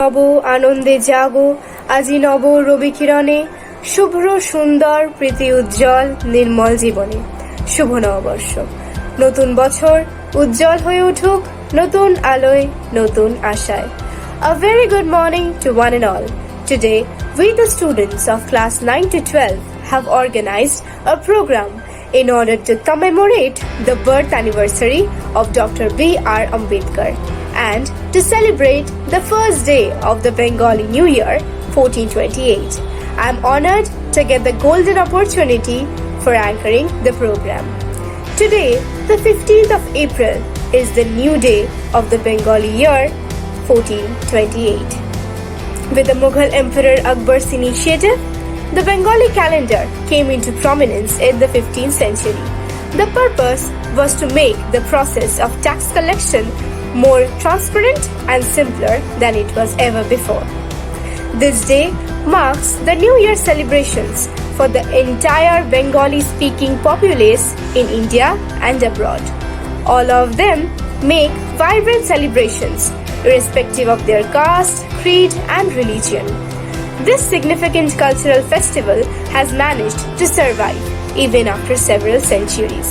নব আনন্দে জাগো আজি নব রবি কিরণে শুভ্র সুন্দর প্রীতি উজ্জ্বল নির্মল জীবনে। শুভ নববর্ষ, নতুন বছর উজ্জ্বল হয়ে উঠুক নতুন আলোয় নতুন আশায়। A very good morning to one and all. Today, we the students of class 9 to 12 have organized a program in order to commemorate the birth anniversary of Dr. B.R. Ambedkar and to celebrate the first day of the Bengali New Year 1428. I am honored to get the golden opportunity for anchoring the program. Today, the 15th of April, is the new day of the Bengali year 1428. With the Mughal Emperor Akbar's initiative, the Bengali calendar came into prominence in the 15th century. The purpose was to make the process of tax collection more transparent and simpler than it was ever before. This day marks the New Year celebrations for the entire Bengali-speaking populace in India and abroad. All of them make vibrant celebrations, irrespective of their caste, creed, and religion. This significant cultural festival has managed to survive even after several centuries.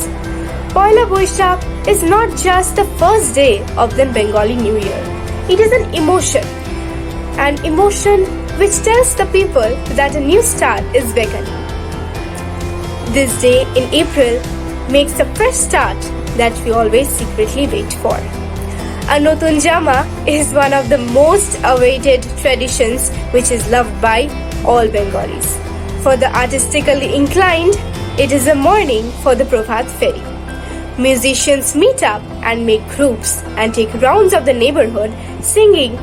Poila Boishakh is not just the first day of the Bengali New Year. It is an emotion which tells the people that a new start is beckoning. This day in April makes a fresh start that we always secretly wait for. A Notun Jama is one of the most awaited traditions which is loved by all Bengalis. For the artistically inclined, it is a morning for the Prabhat Ferry. Musicians meet up and make groups and take rounds of the neighborhood singing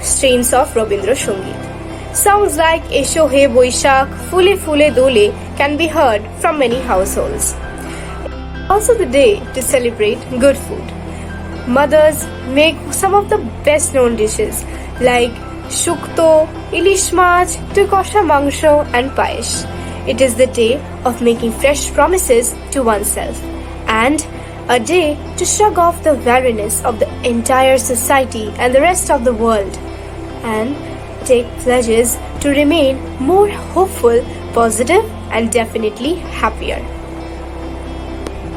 strains of Rabindra Sangeet. Sounds like Esho He Boishakh, Fule Fule Dole can be heard from many households. Also the day to celebrate good food. Mothers make some of the best known dishes like shukto, ilish mach, to kosha mangsho and payesh. It is the day of making fresh promises to oneself and a day to shrug off the weariness of the entire society and the rest of the world and take pledges to remain more hopeful, positive and definitely happier.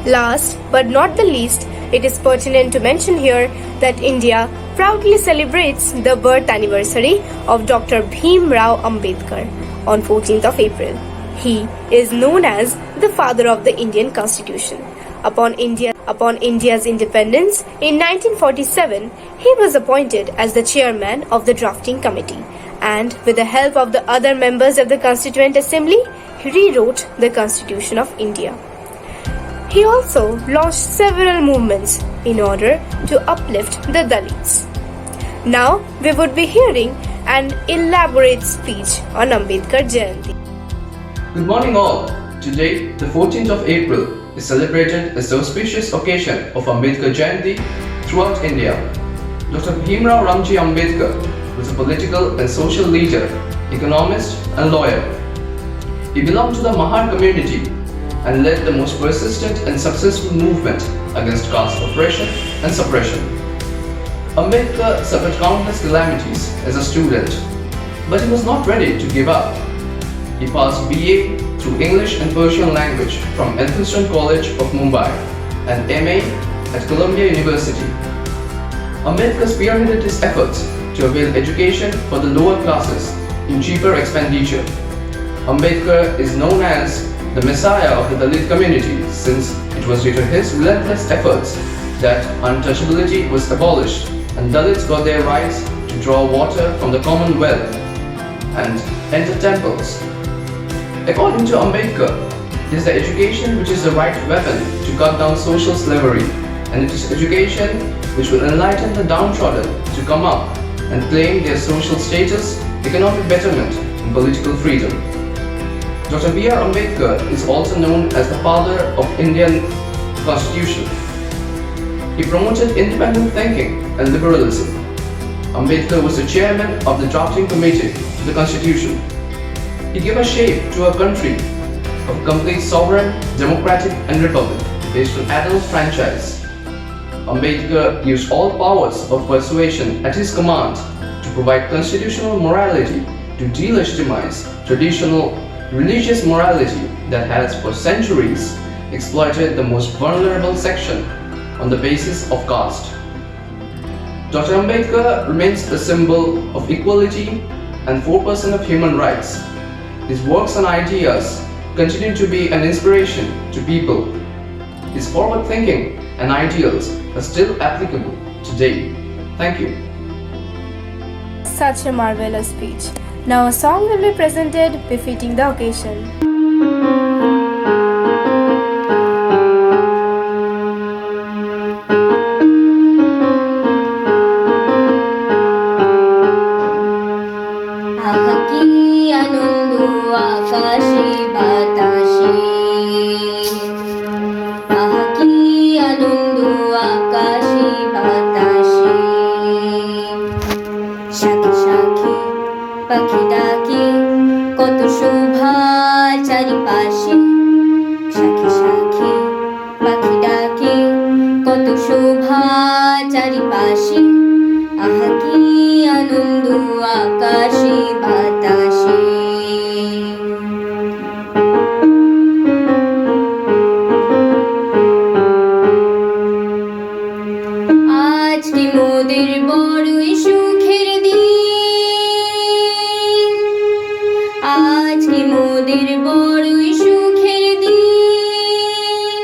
Last but not the least, it is pertinent to mention here that India proudly celebrates the birth anniversary of Dr. Bhim Rao Ambedkar on 14th of April. He is known as the father of the Indian Constitution. Upon India's independence in 1947, he was appointed as the chairman of the drafting committee and with the help of the other members of the Constituent Assembly, he rewrote the Constitution of India. He also launched several movements in order to uplift the Dalits. Now we would be hearing an elaborate speech on Ambedkar Jayanti. Good morning all. Today, the 14th of April, is celebrated as the auspicious occasion of Ambedkar Jayanti throughout India. Dr. Bhimrao Ramji Ambedkar was a political and social leader, economist and lawyer. He belonged to the Mahar community and led the most persistent and successful movement against caste oppression and suppression. Ambedkar suffered countless calamities as a student, but he was not ready to give up. He passed BA through English and Persian language from Elphinstone College of Mumbai and MA at Columbia University. Ambedkar spearheaded his efforts to avail education for the lower classes in cheaper expenditure. Ambedkar is known as the messiah of the Dalit community since it was due to his relentless efforts that untouchability was abolished and Dalits got their rights to draw water from the common well and enter temples. According to Ambedkar, it is the education which is the right weapon to cut down social slavery, and it is education which will enlighten the downtrodden to come up and claim their social status, economic betterment and political freedom. Dr. B.R. Ambedkar is also known as the father of Indian Constitution. He promoted independent thinking and liberalism. Ambedkar was the chairman of the drafting committee to the Constitution. He gave a shape to a country of complete sovereign, democratic and republic based on adult franchise. Ambedkar used all powers of persuasion at his command to provide constitutional morality to delegitimize traditional religious morality that has for centuries exploited the most vulnerable section on the basis of caste. Dr. Ambedkar remains a symbol of equality and 4% of human rights. His works and ideas continue to be an inspiration to people. His forward thinking and ideals are still applicable today. Thank you. Such a marvelous speech. Now a song will be presented befitting the occasion. আহা কি আনন্দ আকাশে বাতাসে, আহা কি আনন্দ আকাশে বাতাসে, শাখে শাখে পাখি ডাকে কত শোভা চারিপাশে, শাখে শাখে পাখি ডাকে কত শোভা চারিপাশে, আহা কি আনন্দ আকাশে বাতাসে। আজকে মোদের বড়ই সুখের দিন, আজকে মোদের বড়ই সুখের দিন,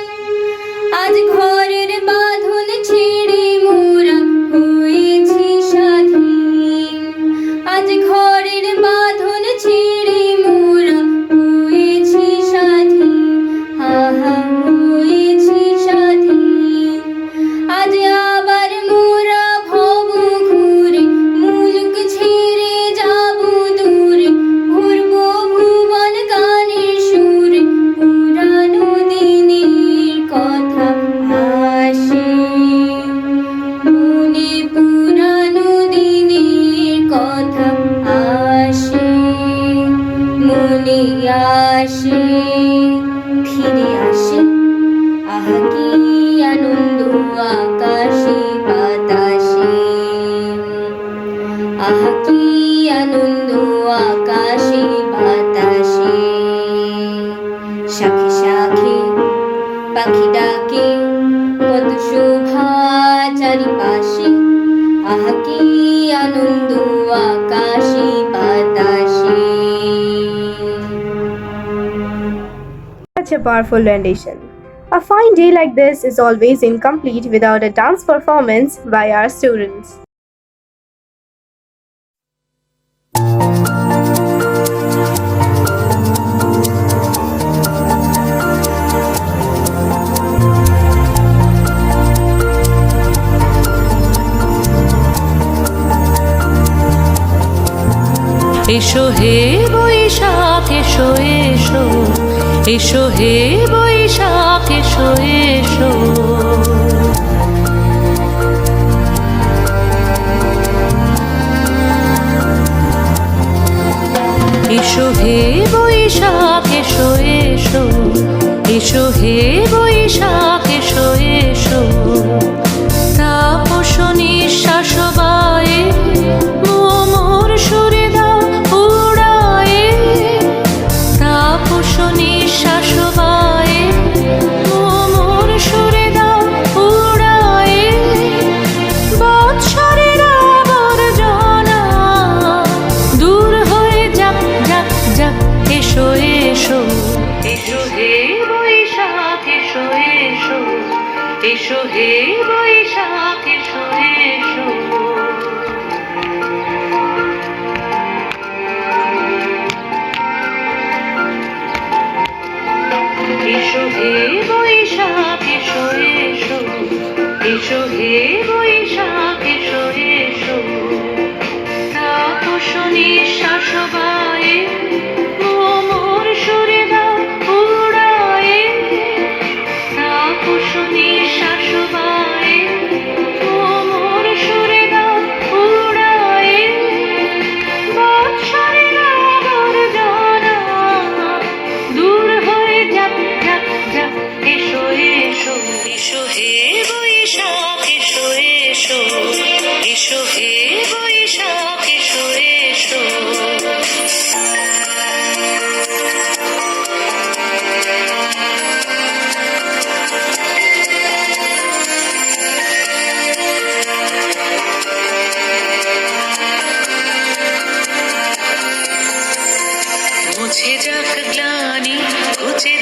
আজ ঘরের বাঁধন ছেড়ে মোরা হয়েছি স্বাধীন, আজ ঘরের বাঁধন ছেড়ে মোরা হয়েছি স্বাধীন, আহা হয়েছি স্বাধীন, আজ আবার মোরা ভব ঘুরে মুলুক ছেড়ে যাব দূরে, ঘুরব ভুবন গানের সুরে, পুরানো দিনের কথা আসে মনে, পুরানো দিনের কথা আসে মনে, আসে ফিরে আসে, আহা কি আনন্দ আকাশে বাতাসে, আহা কি আনন্দ আকাশে বাতাসে, শাখে শাখে পাখি ডাকে কত শোভা চারিপাশে, আহা কি আনন্দ আকাশে বাতাসে। Such a powerful rendition. A fine day like this is always incomplete without a dance performance by our students. এসো হে বৈশাখ এসো এসো, এসো হে বৈশাখ এসো এসো, এসো হে বৈশাখ এসো এসো, এসো হে বৈশাখ এসো এসো, তাপস নিঃশ্বাস বায়ে মোর সুরে দাও উড়ায়ে, তাপস নিঃশ্বাস বায়ে মোর সুরে দাও উড়ায়ে, বৎসরের আবর্জনা দূর হয়ে যাক যাক যাক, এসো এসো, এসো হে বৈশাখ এসো এসো, এসো হে বৈশাখ এসো এসো, এসো হে বৈশাখ এসো এসো, এসো হে বৈশাখ এসো এসো, তাপস নিঃশ্বাস বায়ে মোর সুরে দাও উড়ায়ে, তাপস নিঃশ্বাস বায়ে মোর সুরে দাও উড়ায়ে, বৎসরের আবর্জনা দূর হয়ে যাক যাক যাক, এসো এসো, এসো হে বৈশাখ এসো এসো।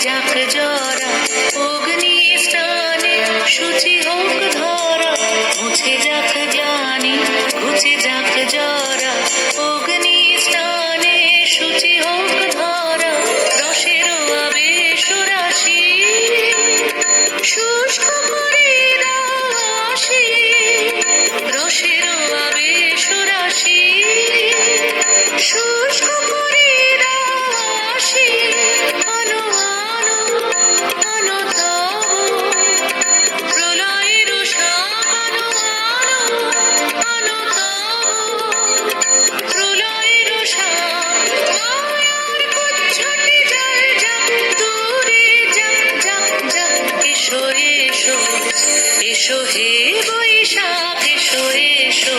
যাক জরা অগ্নি স্নানে শুচি হোক ধরা মুছে যাক গ্লানি ঘুচে যাক জরা অগ্নি স্নানে শুচি হোক ধরা রসের আবেশ রাশি শুষ্ক করে রাশি রসের আবেশ রাশি শুষ্ক করে রাশি আনো আনো আনো তব প্রলয়ের সাপ আনো আনো আনো তব প্রলয়ের সাপ মায়ার কুচ্ছটি যায় যাক দূরে যাক যাক যাক এসো এসো এসো হে বৈশাখ এসো এসো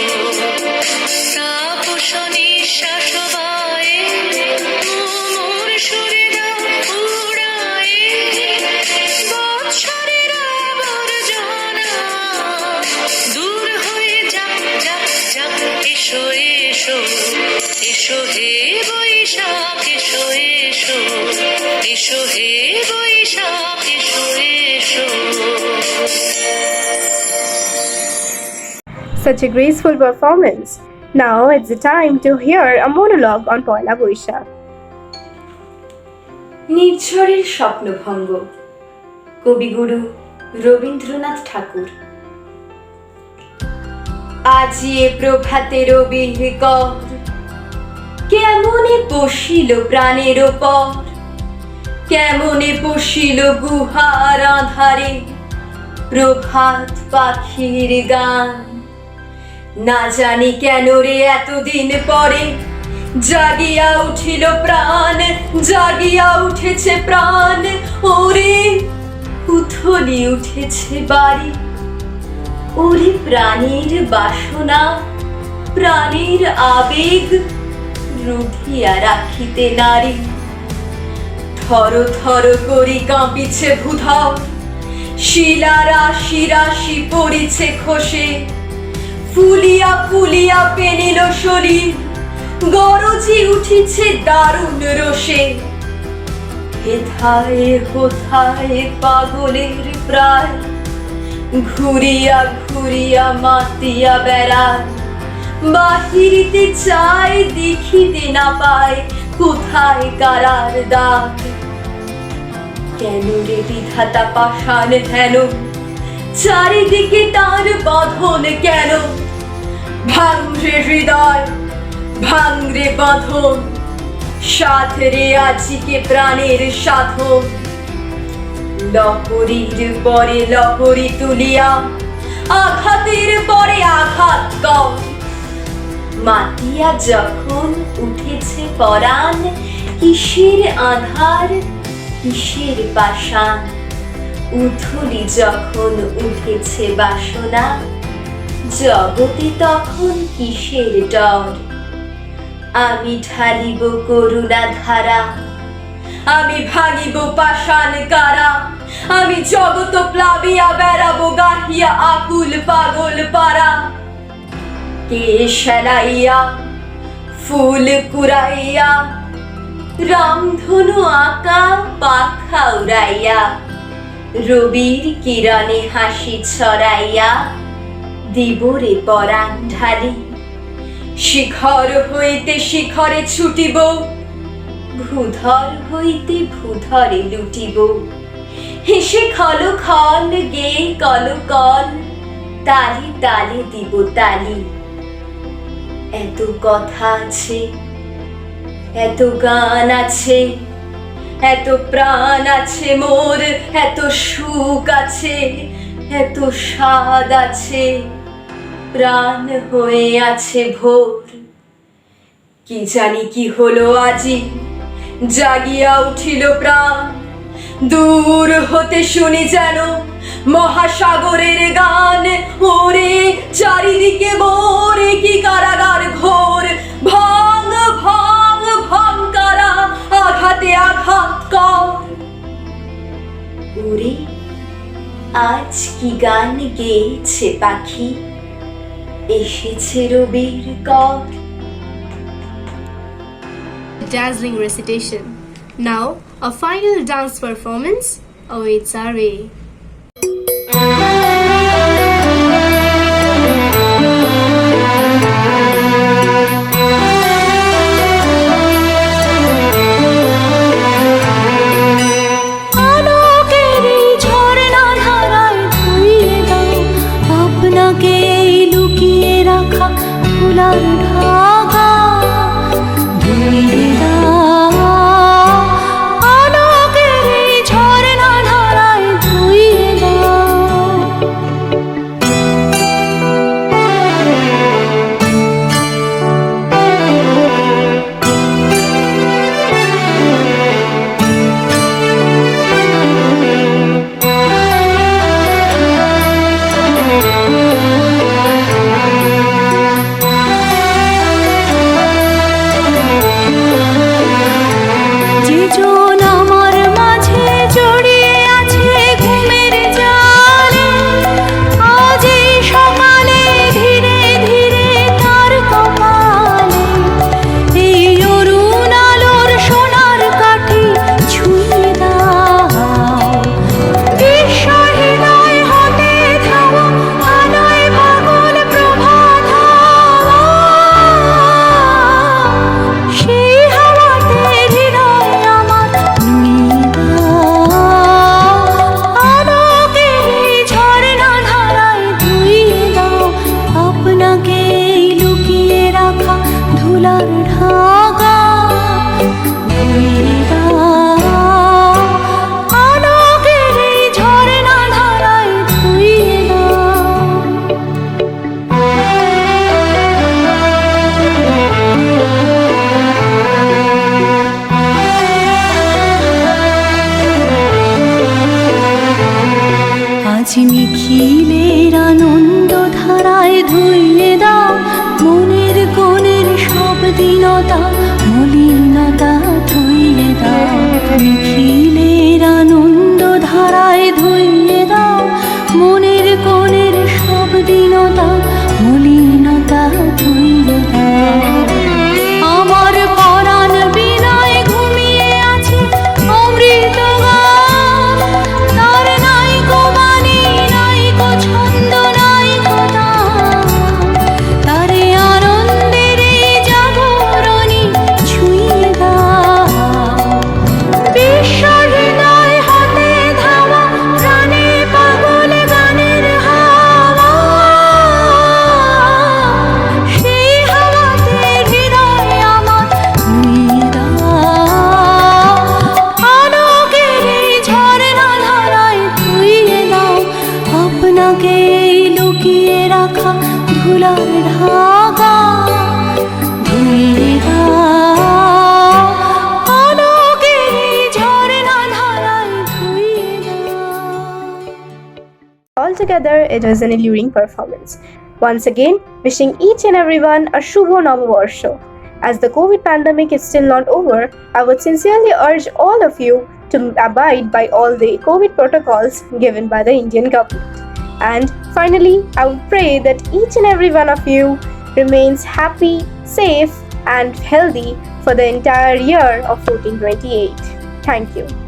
তাপস নিঃশ্বাস বায়ে মোর সুরে দাও উড়ায়ে বৎসরের আবর্জনা দূর হয়ে যাক যাক যাক এসো এসো এসো হে বৈশাখ এসো এসো এসো হে বৈশাখ এসো এসো Such a graceful performance. Now it's the time to hear a monologue on Poila Boishakh. নির্ঝরের স্বপ্নভঙ্গ কবিগুরু রবীন্দ্রনাথ ঠাকুর। আজি এ প্রভাতে রবির কর কেমনে বসিল প্রাণের ওপর কেমনে বসিল গুহার আধারে প্রভাত পাখির গান না জানি কেন রে এতদিন পরে জাগিয়া উঠিল প্রাণ জাগিয়া উঠেছে প্রাণ ওরে উথলি উঠেছে বাড়ি ওরে প্রাণীর বাসনা প্রাণীর আবেগ রুধিয়া রাখিতে নারী থর থর করি কাঁপিছে ভূধর শিলা রাশি রাশি পড়িছে খসে ফুলিয়া ফুলিয়া পেনিল শরীর গরজি উঠিছে দারুণ রোষে হেথায় হোথায় পাগলের প্রায় ঘুরিয়া ঘুরিয়া মাতিয়া বেড়ায় বাহিরিতে চায় দেখিতে না পায় কোথায় কারার দাগ কেন রে বিধাতা পাষাণ ধ্যান চারিদিকে তার বাঁধন কেন ভাঙরে হৃদয় ভাঙরে বাঁধন সাথরে আজকে প্রাণের সাধন লহরীর পরে লহরী তুলিয়া আঘাতের পরে আঘাত কর মাতিয়া যখন উঠেছে পরাণ কিসের আধার কিসের পাষাণ উথলি যখন উঠেছে বাসনা জগতে তখন কিসের ডর আমি ঢালিব করুণা ধারা আমি ভাঙিব পাষাণ কারা আমি জগত প্লাবিয়া বেড়াবো গাহিয়া আকুল পাগল পারা কে সেলাইয়া ফুল কুড়াইয়া রামধনু আঁকা পাখা উড়াইয়া রবির কিরণে হাসি ছড়াইয়া দিবরে পরাণ ঢালি শিখর হইতে শিখরে ছুটিব ভূধর হইতে ভূধরে লুটিব হেসে খল খল গে কল কল তালি তালি দিব তালি এত কথা আছে এত গান আছে এত প্রাণ আছে মোর এত সুখ আছে এত স্বাদ আছে প্রাণ হয়ে আছে ভোর কি জানি কি হলো আজি জাগিয়া উঠিল প্রাণ দূর হতে শুনি যেন মহাসাগরের গান ওরে চারিদিকে মোরে কি কারাগার ঘোর ভাঙ ভাঙ ভাঙ কারা আঘাতে আঘাত কর ওরে আজ কি গান গেয়েছে পাখি এসেছে রবির কর। Dazzling recitation. Now, A final dance performance awaits our way. আলোকের এই ঝরনা ধারায় ধুইয়ে দাও আপনাকে এই লুকিয়ে রাখা ধুলার ঢাকা ধুইয়ে দাও আলোকের এই ঝরনা ধারায় ধুইয়ে দাও যে জন আমার মাঝে জড়িয়ে আছে ঘুমের জালে আজ এই সকালে ধীরে ধীরে তার কপালে এই অরুণ আলোর সোনার কাঠি ছুঁয়ে দাও বিশ্বহৃদয় হতে ধাও আলোয় পাগল প্রভাত হাওয়া সেই হাওয়াতে হৃদয় আমার নুয়ে দাও আলোকের এই ঝরনা ধারায় ধুইয়ে দাও আপনাকে এই লুকিয়ে রাখা ধুলার ঢাকা ধুইয়ে দাও আলোকের এই ঝরনা ধারায় ধুইয়ে দাও আজ নিখিলের আনন্দ ধারায় ধুইয়ে দাও মনের কোণের সব দীনতা মলিনতা ধুইয়ে দাও নিখিলের আনন্দ ধারায় ধুইয়ে দাও মনের কোণের সব দীনতা মলিনতা ধুইয়ে দাও আমার পরাণ বিনয় ঘুমিয়ে আছে অমৃত গান তার নাইকো বাণী নাইকো ছন্দ নাইকো তান তারে আনন্দের এই জাগরণী ছুঁয়ে দাও বিশ্বহৃদয় হতে ধাওয়া প্রাণে পাগল গানের হাওয়া সেই হাওয়াতে হৃদয় আমার নুয়ে দাও আলোকের এই ঝরনা ধারায় ধুইয়ে দাও আপনাকে এই লুকিয়ে রাখা ধুলার ঢাকা ধুইয়ে দাও আলোকের এই ঝরনা ধারায় ধুইয়ে দাও Altogether, it was an alluring performance. Once again, wishing each and everyone a Shubho Navabarsho. As the COVID pandemic is still not over, I would sincerely urge all of you to abide by all the COVID protocols given by the Indian government. And finally, I would pray that each and every one of you remains happy, safe, and healthy for the entire year of 1428. Thank you.